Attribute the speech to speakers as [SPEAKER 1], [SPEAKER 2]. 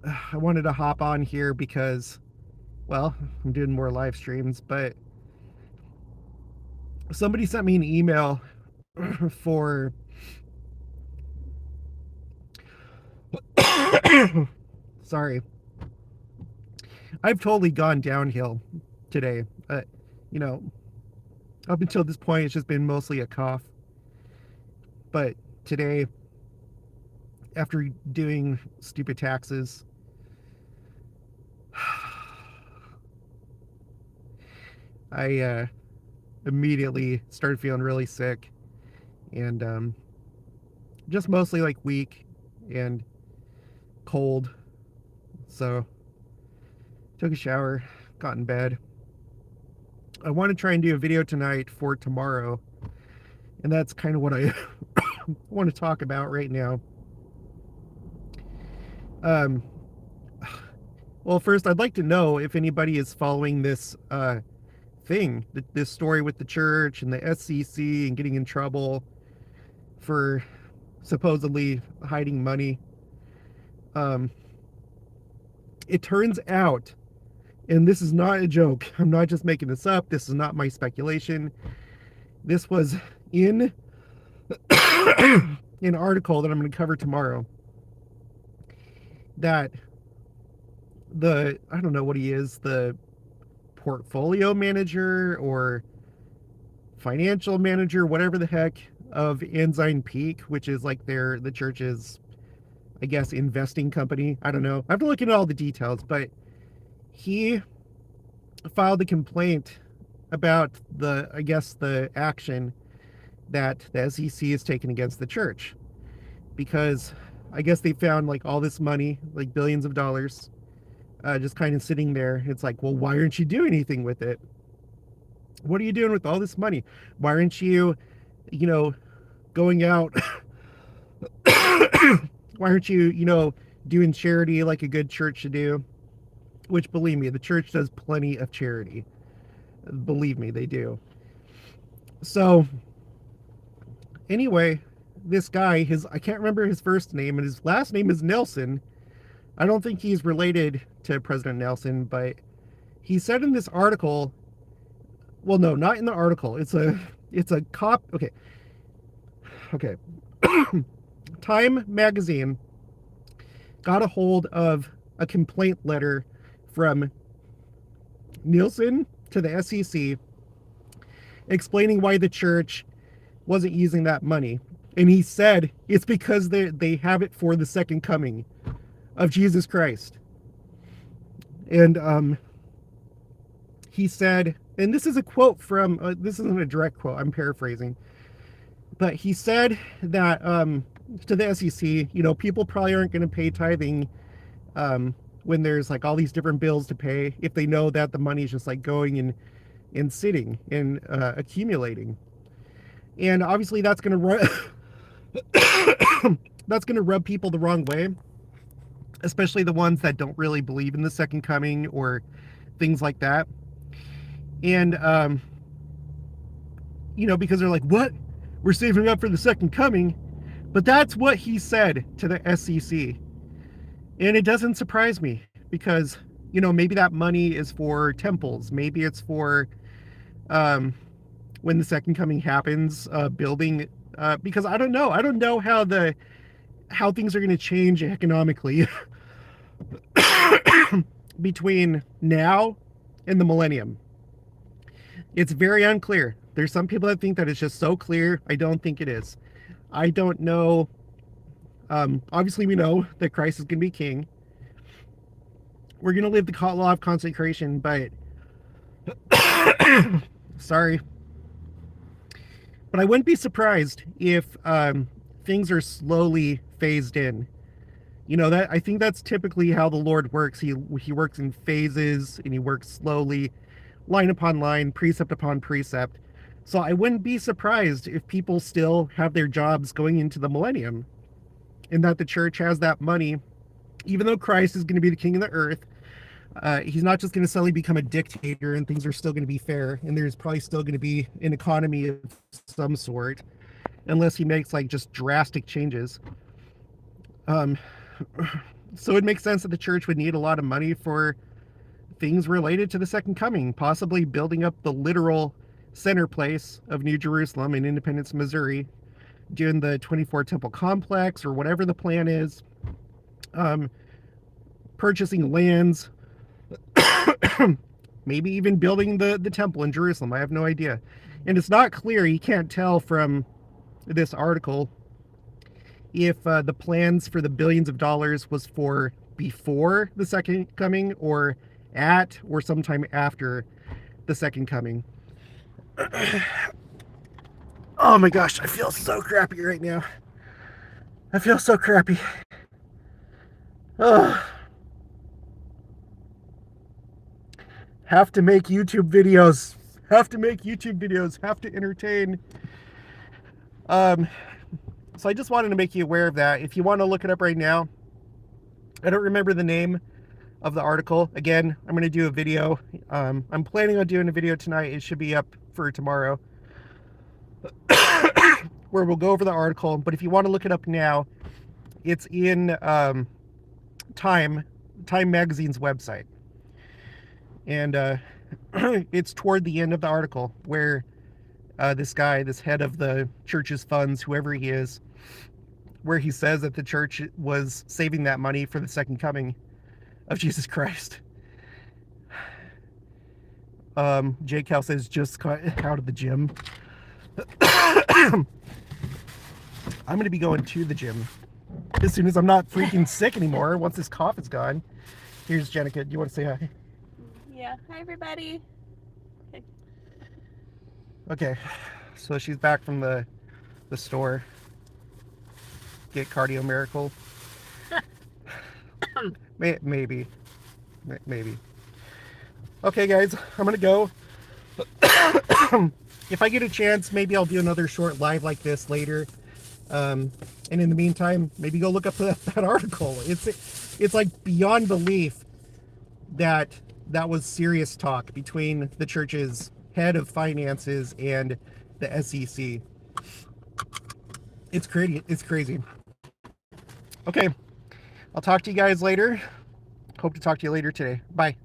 [SPEAKER 1] I wanted to hop on here because, well, I'm doing more live streams, but somebody sent me an email for sorry. I've totally gone downhill today. You know, up until this point, it's just been mostly a cough. But today, after doing stupid taxes, I immediately started feeling really sick and just mostly like weak and cold. So, took a shower, got in bed. I want to try and do a video tonight for tomorrow, and that's kind of what I want to talk about right now. Um, well, first, I'd like to know if anybody is following this thing, this story with the church and the SEC and getting in trouble for supposedly hiding money. It turns out, and this is not a joke, I'm not just making this up, this is not my speculation. This was in an article that I'm going to cover tomorrow, that I don't know what he is, the portfolio manager or financial manager, whatever the heck, of Ensign Peak, which is like the church's, I guess, investing company. I don't know. I have to look into all the details, but he filed a complaint about the action that the SEC is taking against the church, because I guess they found like all this money, like billions of dollars, just kind of sitting there. It's like, well, why aren't you doing anything with it? What are you doing with all this money? Why aren't you, going out? Why aren't you, doing charity like a good church should do? Which, believe me, the church does plenty of charity. Believe me, they do. So, anyway, this guy, I can't remember his first name, and his last name is Nelson. I don't think he's related to President Nelson, but he said in this article, well, no, not in the article. It's a okay. Time magazine got a hold of a complaint letter from Nielsen to the SEC explaining why the church wasn't using that money. And he said it's because they have it for the second coming of Jesus Christ. And he said, and this is a quote from, this isn't a direct quote, I'm paraphrasing, but he said that to the SEC, people probably aren't going to pay tithing when there's like all these different bills to pay, if they know that the money is just like going and sitting and accumulating. And obviously that's going to that's going to rub people the wrong way, especially the ones that don't really believe in the second coming or things like that. And because they're like, what? We're saving up for the second coming. But that's what he said to the SEC. And it doesn't surprise me, because, maybe that money is for temples. Maybe it's for when the second coming happens, building, because I don't know. I don't know how things are going to change economically between now and the millennium. It's very unclear. There's some people that think that it's just so clear. I don't think it is. I don't know. Obviously, we know that Christ is going to be king. We're going to live the law of consecration, but sorry. But I wouldn't be surprised if things are slowly phased in. That I think that's typically how the Lord works. He works in phases, and he works slowly, line upon line, precept upon precept. So I wouldn't be surprised if people still have their jobs going into the millennium, and that the church has that money, even though Christ is going to be the king of the earth. He's not just going to suddenly become a dictator and things are still going to be fair, and there's probably still going to be an economy of some sort, unless he makes like just drastic changes. So it makes sense that the church would need a lot of money for things related to the second coming, possibly building up the literal center place of New Jerusalem in Independence, Missouri, doing the 24 temple complex or whatever the plan is, purchasing lands, maybe even building the temple in Jerusalem. I have no idea. And it's not clear, you can't tell from this article if the plans for the billions of dollars was for before the second coming or at or sometime after the second coming. Oh my gosh, I feel so crappy right now. I feel so crappy. Ugh. Have to make YouTube videos. Have to make YouTube videos. Have to entertain. So I just wanted to make you aware of that. If you want to look it up right now, I don't remember the name of the article. Again, I'm going to do a video. I'm planning on doing a video tonight. It should be up for tomorrow, where we'll go over the article. But if you want to look it up now, it's in Time Magazine's website. And it's toward the end of the article where this guy, this head of the church's funds, whoever he is, where he says that the church was saving that money for the second coming of Jesus Christ. J. Cal says, just got out of the gym. I'm going to be going to the gym as soon as I'm not freaking sick anymore, once this cough is gone. Here's Jenica. Do you want to say hi?
[SPEAKER 2] Yeah. Hi, everybody.
[SPEAKER 1] Okay. So she's back from the store. Get Cardio Miracle. Maybe. Okay, guys. I'm going to go. If I get a chance, maybe I'll do another short live like this later. And in the meantime, maybe go look up that article. It's like beyond belief that was serious talk between the church's head of finances and the SEC. It's crazy. Okay, I'll talk to you guys later. Hope to talk to you later today. Bye.